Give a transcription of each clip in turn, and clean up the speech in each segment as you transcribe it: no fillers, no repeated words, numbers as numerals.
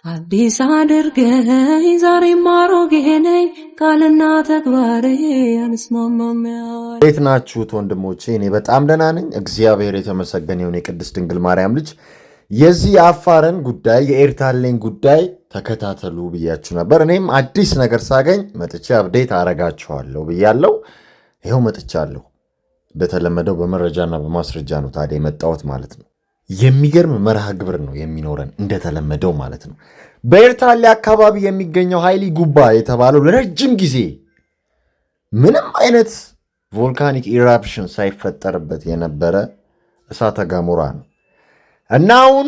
አዲስ አድርገኝ ዛሬም አሮጌ ነኝ ቃልና ተግባሬ አንስማማም። እንዴት ናችሁት ወንድሞቼ? እኔ በጣም ደህና ነኝ፣ እግዚአብሔር የተመሰገነ ይሁን። የቅድስት ድንግል ማርያም ልጅ የዚህ የአፋርን ጉዳይ የኤርታሌን ጉዳይ ተከታተሉ ብያችሁ ነበር። እኔም አዲስ ነገር ሳገኝ መጥቼ አፕዴት አረጋችኋለሁ ብያለሁ። ይኸው መጥቻለሁ። እንደተለመደው በመረጃና በማስረጃ ነው ታዲያ የመጣሁት ማለት ነው። የሚገርም መርሃ ግብር ነው የሚኖረን እንደተለመደው ማለት ነው። በኤርታሌ አካባቢ የሚገኘው ኃይሊ ጉባ የተባለው ለረጅም ጊዜ ምንም አይነት ቮልካኒክ ኢራፕሽን ሳይፈጠርበት የነበረ እሳተ ገሞራ ነው እና አሁን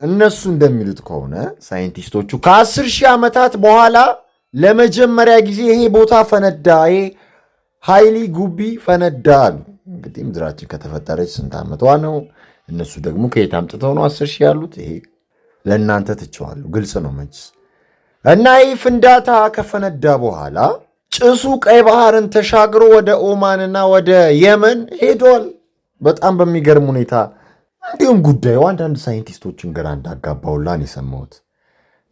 እነሱ እንደሚሉት ከሆነ ሳይንቲስቶቹ ከ10 ሺህ ዓመታት በኋላ ለመጀመሪያ ጊዜ ይሄ ቦታ ፈነዳ፣ ይሄ ኃይሊ ጉቢ ፈነዳ አሉ። እንግዲህ ምድራችን ከተፈጠረች ስንት ዓመቷ ነው? እነሱ ደግሞ ከየት አምጥተው ነው 10 ሺህ ያሉት? ይሄ ለእናንተ ትቼዋለሁ፣ ግልጽ ነው መችስ። እና ይህ ፍንዳታ ከፈነዳ በኋላ ጭሱ ቀይ ባህርን ተሻግሮ ወደ ኦማንና ወደ የመን ሄዷል። በጣም በሚገርም ሁኔታ። እንዲሁም ጉዳዩ አንዳንድ ሳይንቲስቶችን ግራ እንዳጋባውላን የሰማሁት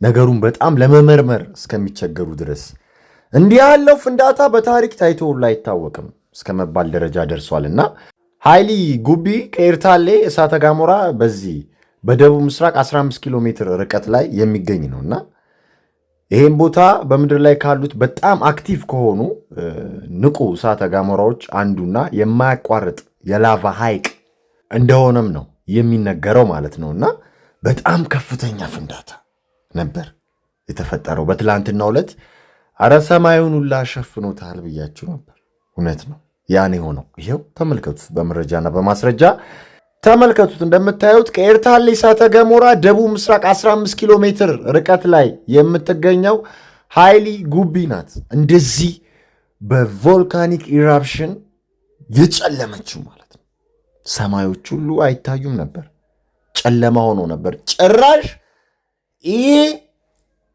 ነገሩን በጣም ለመመርመር እስከሚቸገሩ ድረስ እንዲህ ያለው ፍንዳታ በታሪክ ታይቶላ አይታወቅም እስከ መባል ደረጃ ደርሷልና ኃይሊ ጉቢ ከኤርታሌ እሳተ ገሞራ በዚህ በደቡብ ምስራቅ 15 ኪሎ ሜትር ርቀት ላይ የሚገኝ ነውና ይሄን ቦታ በምድር ላይ ካሉት በጣም አክቲቭ ከሆኑ ንቁ እሳተ ገሞራዎች አንዱና የማያቋርጥ የላቫ ሐይቅ እንደሆነም ነው የሚነገረው ማለት ነውና በጣም ከፍተኛ ፍንዳታ ነበር የተፈጠረው በትላንትናው ዕለት። አረ ሰማዩን ሁላ ሸፍኖታል ብያችሁ ነበር። እውነት ነው ያን ሆነው ይሄው ተመልከቱት፣ በመረጃና በማስረጃ ተመልከቱት። እንደምታዩት ከኤርታሌ እሳተ ገሞራ ደቡብ ምስራቅ 15 ኪሎ ሜትር ርቀት ላይ የምትገኘው ኃይሊ ጉቢ ናት። እንደዚህ በቮልካኒክ ኢራፕሽን የጨለመችው ማለት ነው። ሰማዮች ሁሉ አይታዩም ነበር፣ ጨለማ ሆኖ ነበር። ጭራሽ ይሄ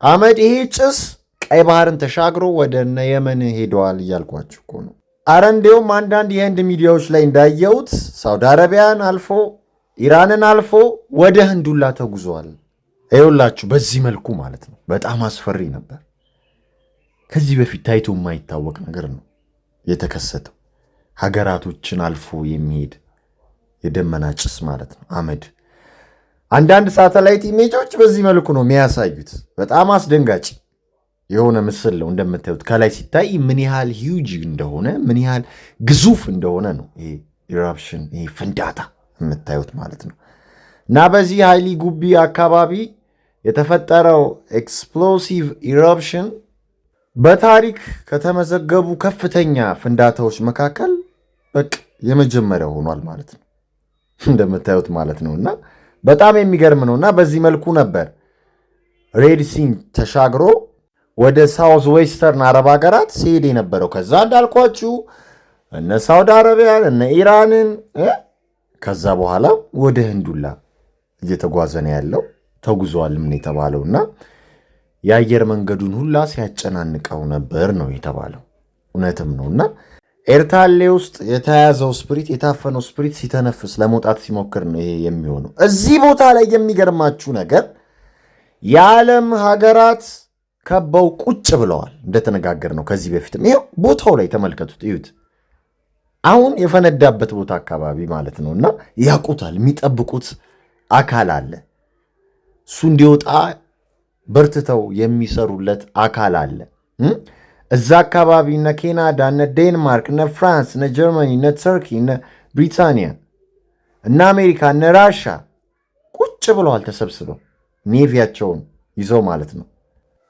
አመድ ይሄ ጭስ ቀይ ባህርን ተሻግሮ ወደ የመን ሄደዋል እያልኳችሁ እኮ ነው። አረ እንዲሁም አንዳንድ የህንድ ሚዲያዎች ላይ እንዳየሁት ሳውዲ አረቢያን አልፎ ኢራንን አልፎ ወደ ህንዱላ ተጉዘዋል። ይኸውላችሁ በዚህ መልኩ ማለት ነው። በጣም አስፈሪ ነበር። ከዚህ በፊት ታይቶ የማይታወቅ ነገር ነው የተከሰተው። ሀገራቶችን አልፎ የሚሄድ የደመና ጭስ ማለት ነው፣ አመድ። አንዳንድ ሳተላይት ኢሜጆች በዚህ መልኩ ነው የሚያሳዩት። በጣም አስደንጋጭ የሆነ ምስል ነው እንደምታዩት። ከላይ ሲታይ ምን ያህል ሂውጅ እንደሆነ ምን ያህል ግዙፍ እንደሆነ ነው ይሄ ኢራፕሽን ይሄ ፍንዳታ የምታዩት ማለት ነው። እና በዚህ ኃይሊ ጉቢ አካባቢ የተፈጠረው ኤክስፕሎሲቭ ኢራፕሽን በታሪክ ከተመዘገቡ ከፍተኛ ፍንዳታዎች መካከል በቃ የመጀመሪያው ሆኗል ማለት ነው እንደምታዩት ማለት ነው። እና በጣም የሚገርም ነው። እና በዚህ መልኩ ነበር ሬድ ሲን ተሻግሮ ወደ ሳውዝ ዌስተርን አረብ ሀገራት ሲሄድ የነበረው። ከዛ እንዳልኳችሁ እነ ሳውዲ አረቢያን እነ ኢራንን ከዛ በኋላ ወደ ህንዱላ እየተጓዘ ነው ያለው። ተጉዟል ምን የተባለውና የአየር መንገዱን ሁላ ሲያጨናንቀው ነበር ነው የተባለው። እውነትም ነውና ኤርታሌ ውስጥ የተያዘው ስፕሪት የታፈነው ስፕሪት ሲተነፍስ ለመውጣት ሲሞክር ነው ይሄ የሚሆነው። እዚህ ቦታ ላይ የሚገርማችሁ ነገር የዓለም ሀገራት ከበው ቁጭ ብለዋል። እንደተነጋገር ነው ከዚህ በፊትም ይሄው ቦታው ላይ ተመልከቱት፣ እዩት። አሁን የፈነዳበት ቦታ አካባቢ ማለት ነውና ያውቁታል። የሚጠብቁት አካል አለ። እሱ እንዲወጣ በርትተው የሚሰሩለት አካል አለ። እዛ አካባቢ እነ ካናዳ፣ እነ ዴንማርክ፣ እነ ፍራንስ፣ እነ ጀርመኒ፣ እነ ተርኪ፣ እነ ብሪታንያ፣ እነ አሜሪካ፣ እነ ራሻ ቁጭ ብለዋል ተሰብስበው ኔቪያቸውን ይዘው ማለት ነው።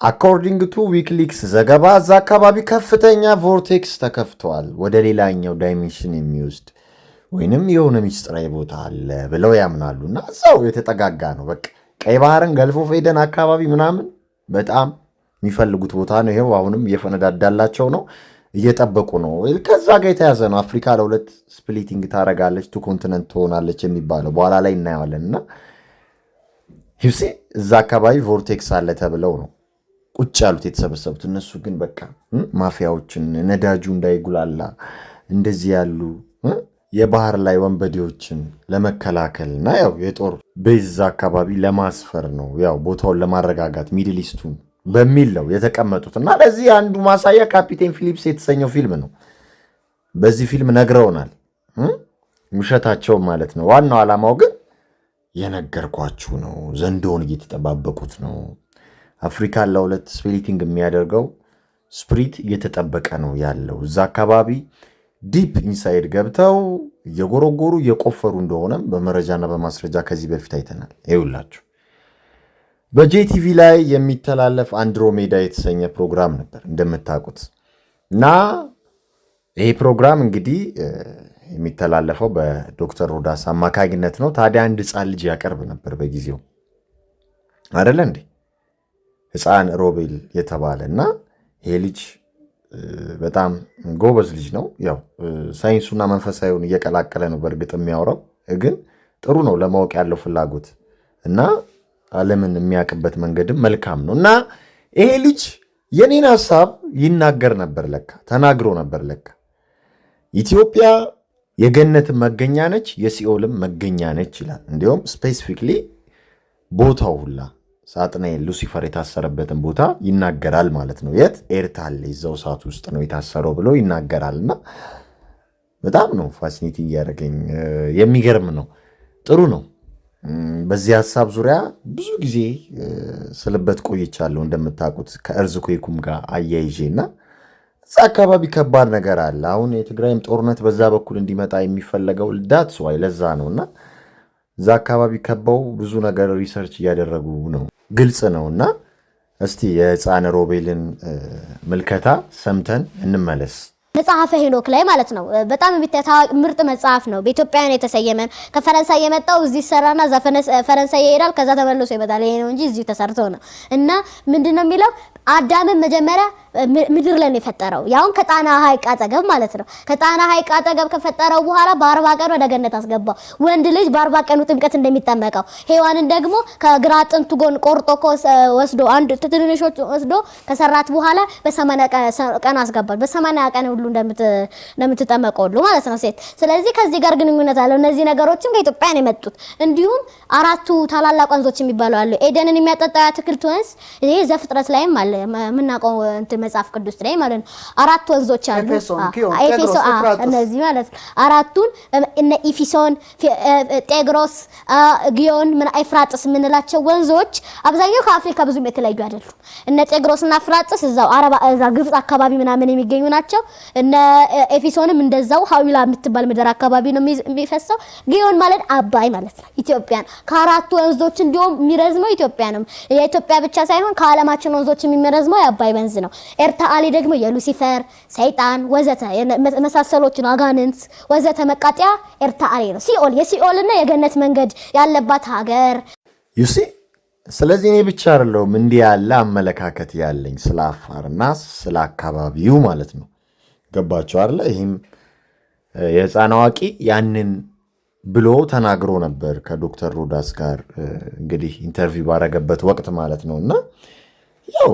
አኮርዲንግ ቱ ዊኪሊክስ ዘገባ እዛ አካባቢ ከፍተኛ ቮርቴክስ ተከፍተዋል፣ ወደ ሌላኛው ዳይሜንሽን የሚወስድ ወይንም የሆነ ሚስጥራዊ ቦታ አለ ብለው ያምናሉ። እና እዛው የተጠጋጋ ነው። በቃ ቀይ ባህርን ገልፎ ፌደን አካባቢ ምናምን በጣም የሚፈልጉት ቦታ ነው። ይሄው አሁንም እየፈነዳዳላቸው ነው፣ እየጠበቁ ነው። ከዛ ጋር የተያዘ ነው። አፍሪካ ለሁለት ስፕሊቲንግ ታረጋለች፣ ቱ ኮንቲነንት ትሆናለች የሚባለው በኋላ ላይ እናየዋለን። እና ሂብሴ እዛ አካባቢ ቮርቴክስ አለ ተብለው ነው ቁጭ ያሉት የተሰበሰቡት። እነሱ ግን በቃ ማፊያዎችን ነዳጁ እንዳይጉላላ እንደዚህ ያሉ የባህር ላይ ወንበዴዎችን ለመከላከል እና ያው የጦር ቤዝ አካባቢ ለማስፈር ነው፣ ያው ቦታውን ለማረጋጋት ሚድል ኢስቱን በሚል ነው የተቀመጡት። እና ለዚህ አንዱ ማሳያ ካፒቴን ፊሊፕስ የተሰኘው ፊልም ነው። በዚህ ፊልም ነግረውናል፣ ውሸታቸው ማለት ነው። ዋናው ዓላማው ግን የነገርኳችሁ ነው። ዘንዶውን እየተጠባበቁት ነው። አፍሪካን ለሁለት ስፕሊቲንግ የሚያደርገው ስፕሪት እየተጠበቀ ነው ያለው። እዛ አካባቢ ዲፕ ኢንሳይድ ገብተው እየጎረጎሩ እየቆፈሩ እንደሆነም በመረጃና በማስረጃ ከዚህ በፊት አይተናል። ይውላችሁ በጄቲቪ ላይ የሚተላለፍ አንድሮሜዳ የተሰኘ ፕሮግራም ነበር እንደምታውቁት። እና ይሄ ፕሮግራም እንግዲህ የሚተላለፈው በዶክተር ሮዳስ አማካኝነት ነው። ታዲያ አንድ ህፃን ልጅ ያቀርብ ነበር በጊዜው አይደለ እንዴ? ህፃን ሮቤል የተባለ እና ይሄ ልጅ በጣም ጎበዝ ልጅ ነው። ያው ሳይንሱና መንፈሳዊውን እየቀላቀለ ነው በእርግጥ የሚያወራው፣ ግን ጥሩ ነው ለማወቅ ያለው ፍላጎት እና ዓለምን የሚያውቅበት መንገድም መልካም ነው። እና ይሄ ልጅ የኔን ሀሳብ ይናገር ነበር ለካ፣ ተናግሮ ነበር ለካ። ኢትዮጵያ የገነትም መገኛ ነች፣ የሲኦልም መገኛ ነች ይላል። እንዲሁም ስፔሲፊክሊ ቦታው ሁላ ሳጥናኤል ሉሲፈር የታሰረበትን ቦታ ይናገራል ማለት ነው። የት? ኤርታሌ እዛው እሳት ውስጥ ነው የታሰረው ብሎ ይናገራል። እና በጣም ነው ፋሲኔት እያደረገኝ፣ የሚገርም ነው፣ ጥሩ ነው። በዚህ ሀሳብ ዙሪያ ብዙ ጊዜ ስልበት ቆይቻለሁ እንደምታውቁት ከእርዝኩዌኩም ጋር አያይዤ እና እዛ አካባቢ ከባድ ነገር አለ። አሁን የትግራይም ጦርነት በዛ በኩል እንዲመጣ የሚፈለገው ዳትስ ዋይ ለዛ ነው። እና እዛ አካባቢ ከበው ብዙ ነገር ሪሰርች እያደረጉ ነው፣ ግልጽ ነው። እና እስቲ የህፃን ሮቤልን ምልከታ ሰምተን እንመለስ። መጽሐፈ ሄኖክ ላይ ማለት ነው። በጣም ምርጥ መጽሐፍ ነው። በኢትዮጵያውያን የተሰየመ ከፈረንሳይ የመጣው እዚህ ሰራና እዛ ፈረንሳይ ይሄዳል፣ ከዛ ተመልሶ ይመጣል። ይሄ ነው እንጂ እዚሁ ተሰርቶ ነው። እና ምንድነው የሚለው አዳምን መጀመሪያ ምድር ላይ ነው የፈጠረው፣ ያውን ከጣና ሐይቅ አጠገብ ማለት ነው። ከጣና ሐይቅ አጠገብ ከፈጠረው በኋላ በ40 ቀን ወደ ገነት አስገባው። ወንድ ልጅ በ40 ቀኑ ጥምቀት እንደሚጠመቀው፣ ሔዋንን ደግሞ ከግራ አጥንቱ ጎን ቆርጦ ወስዶ አንድ ትንንሾች ወስዶ ከሰራት በኋላ በ80 ቀን አስገባል። በ80 ቀን ሁሉ እንደምትጠመቀው ሁሉ ማለት ነው ሴት። ስለዚህ ከዚህ ጋር ግንኙነት አለው። እነዚህ ነገሮችም ከኢትዮጵያ ነው የመጡት። እንዲሁም አራቱ ታላላቅ ወንዞች የሚባሉ አሉ። ኤደንን የሚያጠጣው አትክልት ወንዝ ይሄ ዘፍጥረት ላይም አለ የምናውቀው መጽሐፍ ቅዱስ ላይ ማለት ነው። አራት ወንዞች አሉ። ኤፌሶ እነዚህ ማለት አራቱን እነ ኢፊሶን፣ ጤግሮስ፣ ጊዮን፣ ኤፍራጥስ የምንላቸው ወንዞች አብዛኛው ከአፍሪካ ብዙም የተለዩ አይደሉም። እነ ጤግሮስና ኤፍራጥስ እዛው ግብጽ አካባቢ ምናምን የሚገኙ ናቸው። እነ ኤፌሶንም እንደዛው ሐዊላ የምትባል ምድር አካባቢ ነው የሚፈሰው። ጊዮን ማለት አባይ ማለት ነው። ኢትዮጵያን ከአራቱ ወንዞች እንዲሁም የሚረዝመው ኢትዮጵያ ነው። የኢትዮጵያ ብቻ ሳይሆን ከዓለማችን ወንዞች የሚረዝመው የአባይ ወንዝ ነው። ኤርታሌ ደግሞ የሉሲፈር ሰይጣን ወዘተ መሳሰሎችን አጋንንት ወዘተ መቃጠያ ኤርታሌ ነው። ሲኦል የሲኦልና የገነት መንገድ ያለባት ሀገር ዩሲ። ስለዚህ እኔ ብቻ አይደለሁም እንዲህ ያለ አመለካከት ያለኝ ስለ አፋርና ስለ አካባቢው ማለት ነው። ገባችሁ አይደለ? ይህም የህፃን አዋቂ ያንን ብሎ ተናግሮ ነበር ከዶክተር ሮዳስ ጋር እንግዲህ ኢንተርቪው ባረገበት ወቅት ማለት ነው። እና ያው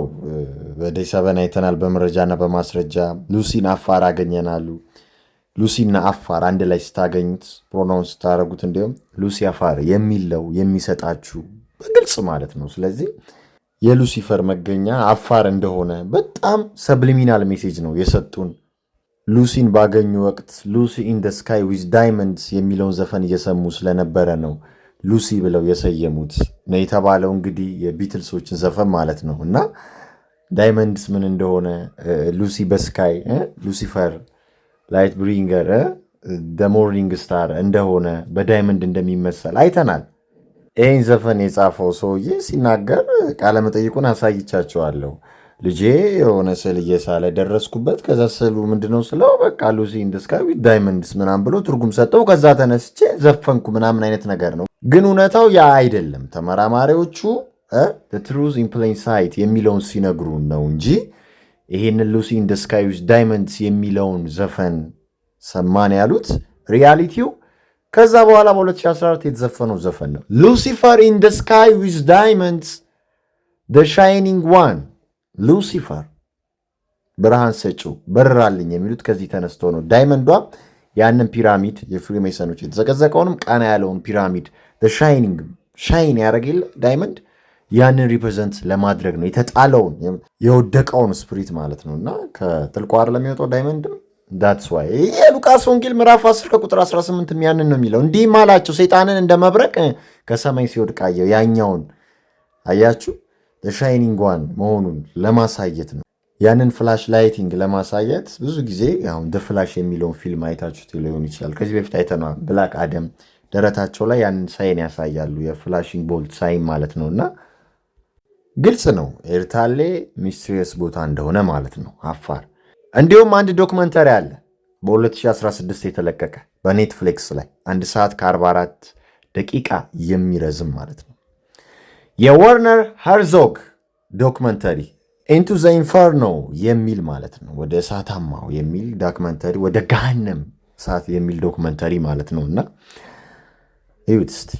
በዴይ ሰቨን አይተናል በመረጃና በማስረጃ። ሉሲን አፋር አገኘናሉ። ሉሲና አፋር አንድ ላይ ስታገኙት ፕሮናውንስ ስታደረጉት እንዲሁም ሉሲ አፋር የሚለው የሚሰጣችሁ በግልጽ ማለት ነው። ስለዚህ የሉሲፈር መገኛ አፋር እንደሆነ በጣም ሰብሊሚናል ሜሴጅ ነው የሰጡን። ሉሲን ባገኙ ወቅት ሉሲ ኢን ደ ስካይ ዊዝ ዳይመንድስ የሚለውን ዘፈን እየሰሙ ስለነበረ ነው ሉሲ ብለው የሰየሙት ነው የተባለው። እንግዲህ የቢትልሶችን ዘፈን ማለት ነው። እና ዳይመንድስ ምን እንደሆነ ሉሲ በስካይ ሉሲፈር ላይት ብሪንገር ደ ሞርኒንግ ስታር እንደሆነ በዳይመንድ እንደሚመሰል አይተናል። ይህን ዘፈን የጻፈው ሰውዬ ሲናገር ቃለመጠይቁን አሳይቻቸዋለሁ። ልጄ የሆነ ስዕል እየሳለ ደረስኩበት። ከዛ ስዕሉ ምንድነው ስለው በቃ ሉሲ ኢን ደ ስካይ ዊዝ ዳይመንድስ ምናምን ብሎ ትርጉም ሰጠው። ከዛ ተነስቼ ዘፈንኩ ምናምን አይነት ነገር ነው። ግን እውነታው ያ አይደለም። ተመራማሪዎቹ ትሩዝ ኢን ፕሌን ሳይት የሚለውን ሲነግሩን ነው እንጂ ይሄንን ሉሲ ኢን ደ ስካይ ዊዝ ዳይመንድስ የሚለውን ዘፈን ሰማን ያሉት ሪያሊቲው ከዛ በኋላ በ2014 የተዘፈነው ዘፈን ነው። ሉሲፈር ኢን ደ ስካይ ዊዝ ዳይመንድስ ደ ሻይኒንግ ዋን ሉሲፈር ብርሃን ሰጪው በርራልኝ የሚሉት ከዚህ ተነስቶ ነው። ዳይመንዷ ያንን ፒራሚድ የፍሪሜሰኖች የተዘቀዘቀውንም ቀና ያለውን ፒራሚድ ሻይን ያደረግል ዳይመንድ ያንን ሪፕሬዘንት ለማድረግ ነው። የተጣለውን የወደቀውን ስፕሪት ማለት ነው። እና ከጥልቁ ዓለም ለሚወጣው ዳይመንድም ዳትስ ዋይ የሉቃስ ወንጌል ምዕራፍ 10 ከቁጥር 18 ያንን ነው የሚለው። እንዲህም አላቸው ሰይጣንን እንደ መብረቅ ከሰማይ ሲወድቅ አየሁ። ያኛውን አያችሁ ሻይኒንግ ዋን መሆኑን ለማሳየት ነው። ያንን ፍላሽ ላይቲንግ ለማሳየት ብዙ ጊዜ አሁን ደ ፍላሽ የሚለውን ፊልም አይታችሁት ሊሆን ይችላል። ከዚህ በፊት አይተነዋል። ብላክ አደም ደረታቸው ላይ ያንን ሳይን ያሳያሉ። የፍላሽንግ ቦልት ሳይን ማለት ነው። እና ግልጽ ነው ኤርታሌ ሚስትሪየስ ቦታ እንደሆነ ማለት ነው አፋር። እንዲሁም አንድ ዶክመንተሪ አለ በ2016 የተለቀቀ በኔትፍሊክስ ላይ 1 ሰዓት ከ44 ደቂቃ የሚረዝም ማለት ነው። የወርነር ሃርዞግ ዶክመንተሪ ኢንቱ ዘ ኢንፈርኖ የሚል ማለት ነው። ወደ እሳታማው የሚል ዶክመንተሪ፣ ወደ ገሃነም እሳት የሚል ዶክመንተሪ ማለት ነው። እና እዩት እስቲ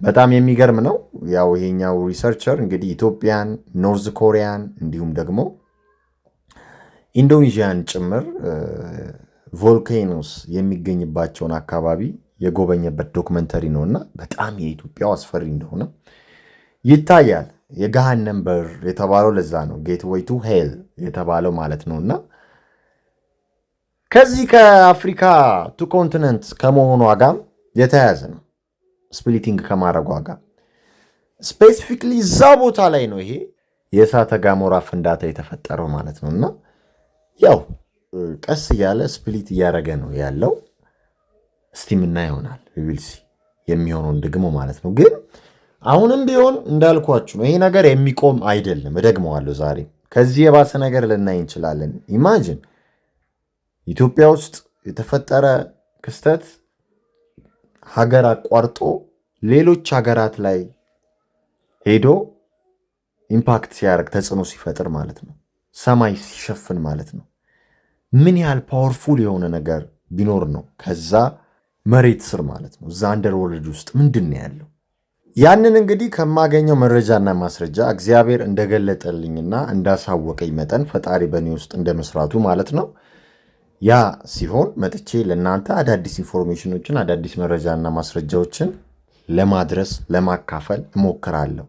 በጣም የሚገርም ነው። ያው ይሄኛው ሪሰርቸር እንግዲህ ኢትዮጵያን፣ ኖርዝ ኮሪያን እንዲሁም ደግሞ ኢንዶኔዥያን ጭምር ቮልካኖስ የሚገኝባቸውን አካባቢ የጎበኘበት ዶክመንተሪ ነው እና በጣም የኢትዮጵያው አስፈሪ እንደሆነ ይታያል። የገሃነም በር የተባለው ለዛ ነው፣ ጌትዌይ ቱ ሄል የተባለው ማለት ነው። እና ከዚህ ከአፍሪካ ቱ ኮንቲነንት ከመሆኗ ጋር የተያያዘ ነው። ስፕሊቲንግ ከማድረጓ ጋር ስፔሲፊክሊ እዛ ቦታ ላይ ነው ይሄ የእሳተ ገሞራ ፍንዳታ የተፈጠረው ማለት ነው። እና ያው ቀስ እያለ ስፕሊት እያደረገ ነው ያለው። እስቲ ምና ይሆናል ሪቪልሲ የሚሆነውን ደግሞ ማለት ነው። ግን አሁንም ቢሆን እንዳልኳችሁ ነው፣ ይሄ ነገር የሚቆም አይደለም። እደግመዋለሁ ዛሬ ከዚህ የባሰ ነገር ልናይ እንችላለን። ኢማጂን ኢትዮጵያ ውስጥ የተፈጠረ ክስተት ሀገር አቋርጦ ሌሎች ሀገራት ላይ ሄዶ ኢምፓክት ሲያደርግ ተጽዕኖ ሲፈጥር ማለት ነው። ሰማይ ሲሸፍን ማለት ነው። ምን ያህል ፓወርፉል የሆነ ነገር ቢኖር ነው ከዛ መሬት ስር ማለት ነው። እዛ አንደርወርልድ ውስጥ ምንድን ነው ያለው? ያንን እንግዲህ ከማገኘው መረጃና ማስረጃ እግዚአብሔር እንደገለጠልኝና እንዳሳወቀኝ መጠን ፈጣሪ በእኔ ውስጥ እንደመስራቱ ማለት ነው። ያ ሲሆን መጥቼ ለእናንተ አዳዲስ ኢንፎርሜሽኖችን አዳዲስ መረጃና ማስረጃዎችን ለማድረስ ለማካፈል እሞክራለሁ።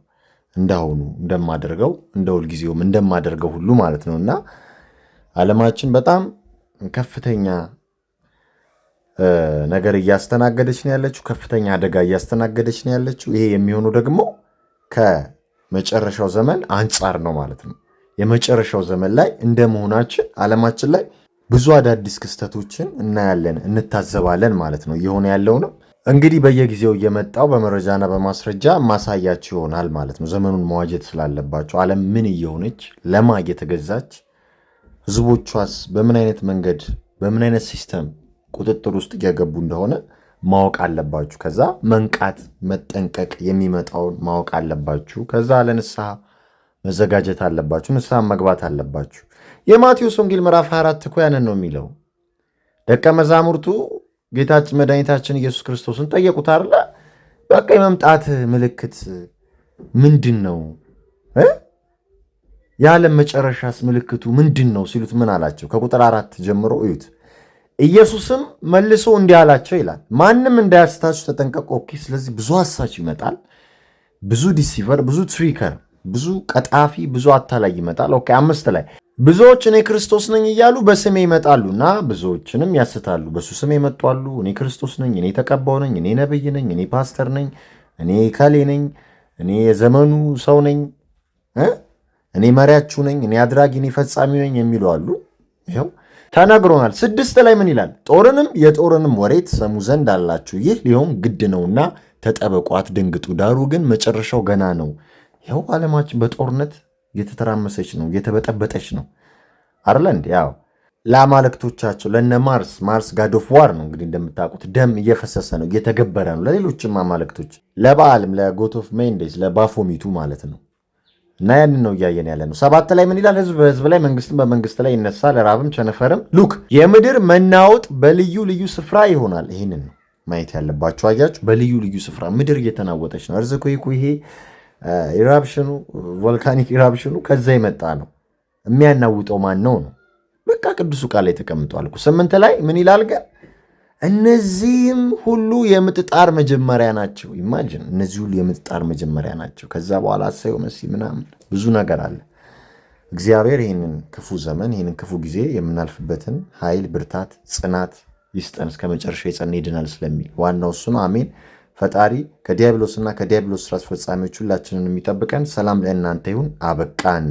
እንዳሁኑ እንደማደርገው እንደ ሁልጊዜውም እንደማደርገው ሁሉ ማለት ነው። እና ዓለማችን በጣም ከፍተኛ ነገር እያስተናገደች ነው ያለችው። ከፍተኛ አደጋ እያስተናገደች ነው ያለችው። ይሄ የሚሆነው ደግሞ ከመጨረሻው ዘመን አንጻር ነው ማለት ነው። የመጨረሻው ዘመን ላይ እንደመሆናችን ዓለማችን ላይ ብዙ አዳዲስ ክስተቶችን እናያለን፣ እንታዘባለን ማለት ነው። እየሆነ ያለው ነው እንግዲህ በየጊዜው እየመጣው በመረጃና በማስረጃ ማሳያችሁ ይሆናል ማለት ነው። ዘመኑን መዋጀት ስላለባቸው ዓለም ምን እየሆነች ለማ እየተገዛች ህዝቦቿስ በምን አይነት መንገድ በምን አይነት ሲስተም ቁጥጥር ውስጥ እየገቡ እንደሆነ ማወቅ አለባችሁ። ከዛ መንቃት መጠንቀቅ የሚመጣውን ማወቅ አለባችሁ። ከዛ ለንስሐ መዘጋጀት አለባችሁ። ንስሐ መግባት አለባችሁ። የማቴዎስ ወንጌል ምዕራፍ 24 እኮ ያንን ነው የሚለው። ደቀ መዛሙርቱ ጌታችን መድኃኒታችን ኢየሱስ ክርስቶስን ጠየቁት አይደለ? በቃ የመምጣት ምልክት ምንድን ነው? የዓለም መጨረሻስ ምልክቱ ምንድን ነው ሲሉት ምን አላቸው? ከቁጥር 4 ጀምሮ እዩት። ኢየሱስም መልሶ እንዲህ አላቸው ይላል፣ ማንም እንዳያስታችሁ ተጠንቀቁ። ኦኬ፣ ስለዚህ ብዙ አሳች ይመጣል፣ ብዙ ዲሲቨር፣ ብዙ ትሪከር፣ ብዙ ቀጣፊ፣ ብዙ አታላይ ይመጣል። ኦኬ፣ 5 ላይ ብዙዎች እኔ ክርስቶስ ነኝ እያሉ በስሜ ይመጣሉና ብዙዎችንም ያስታሉ። በሱ ስሜ ይመጣሉ። እኔ ክርስቶስ ነኝ፣ እኔ ተቀባው ነኝ፣ እኔ ነብይ ነኝ፣ እኔ ፓስተር ነኝ፣ እኔ ከሌ ነኝ፣ እኔ የዘመኑ ሰው ነኝ፣ እኔ መሪያችሁ ነኝ፣ እኔ አድራጊ፣ እኔ ፈጻሚ ነኝ የሚሉ አሉ። ይኸው ተነግሮናል። 6 ላይ ምን ይላል? ጦርንም የጦርንም ወሬ ትሰሙ ዘንድ አላችሁ፣ ይህ ሊሆን ግድ ነውና ተጠበቁ፣ አትደንግጡ። ዳሩ ግን መጨረሻው ገና ነው። ይኸው ዓለማችን በጦርነት እየተተራመሰች ነው፣ እየተበጠበጠች ነው አይደለ እንዴ? ያው ለአማልክቶቻቸው ለነ ማርስ ጋድ ኦፍ ዋር ነው እንግዲህ እንደምታውቁት፣ ደም እየፈሰሰ ነው፣ እየተገበረ ነው። ለሌሎችም አማልክቶች ለበዓልም ለጎት ኦፍ ሜንዴዝ ለባፎሚቱ ማለት ነው። እና ያንን ነው እያየን ያለ ነው። 7 ላይ ምን ይላል? ህዝብ በህዝብ ላይ መንግስትም በመንግስት ላይ ይነሳል፣ ራብም ቸነፈርም ሉክ የምድር መናወጥ በልዩ ልዩ ስፍራ ይሆናል። ይህንን ነው ማየት ያለባቸው። አያችሁ፣ በልዩ ልዩ ስፍራ ምድር እየተናወጠች ነው። እርዝኩዌኩ ይሄ ኢራፕሽኑ ቮልካኒክ ኢራፕሽኑ ከዛ የመጣ ነው። የሚያናውጠው ማን ነው ነው? በቃ ቅዱሱ ቃል ላይ ተቀምጧል። 8 ላይ ምን ይላል? ግን እነዚህም ሁሉ የምጥጣር መጀመሪያ ናቸው። ኢማጂን፣ እነዚህ ሁሉ የምጥጣር መጀመሪያ ናቸው። ከዛ በኋላ አሳየው መሲህ ምናምን ብዙ ነገር አለ። እግዚአብሔር ይህንን ክፉ ዘመን ይህንን ክፉ ጊዜ የምናልፍበትን ኃይል፣ ብርታት፣ ጽናት ይስጠን። እስከ መጨረሻ የጸና ይድናል ስለሚል ዋናው እሱ ነው። አሜን። ፈጣሪ ከዲያብሎስና ከዲያብሎስ ስራ አስፈጻሚዎች ሁላችንን የሚጠብቀን። ሰላም ለእናንተ ይሁን። አበቃን።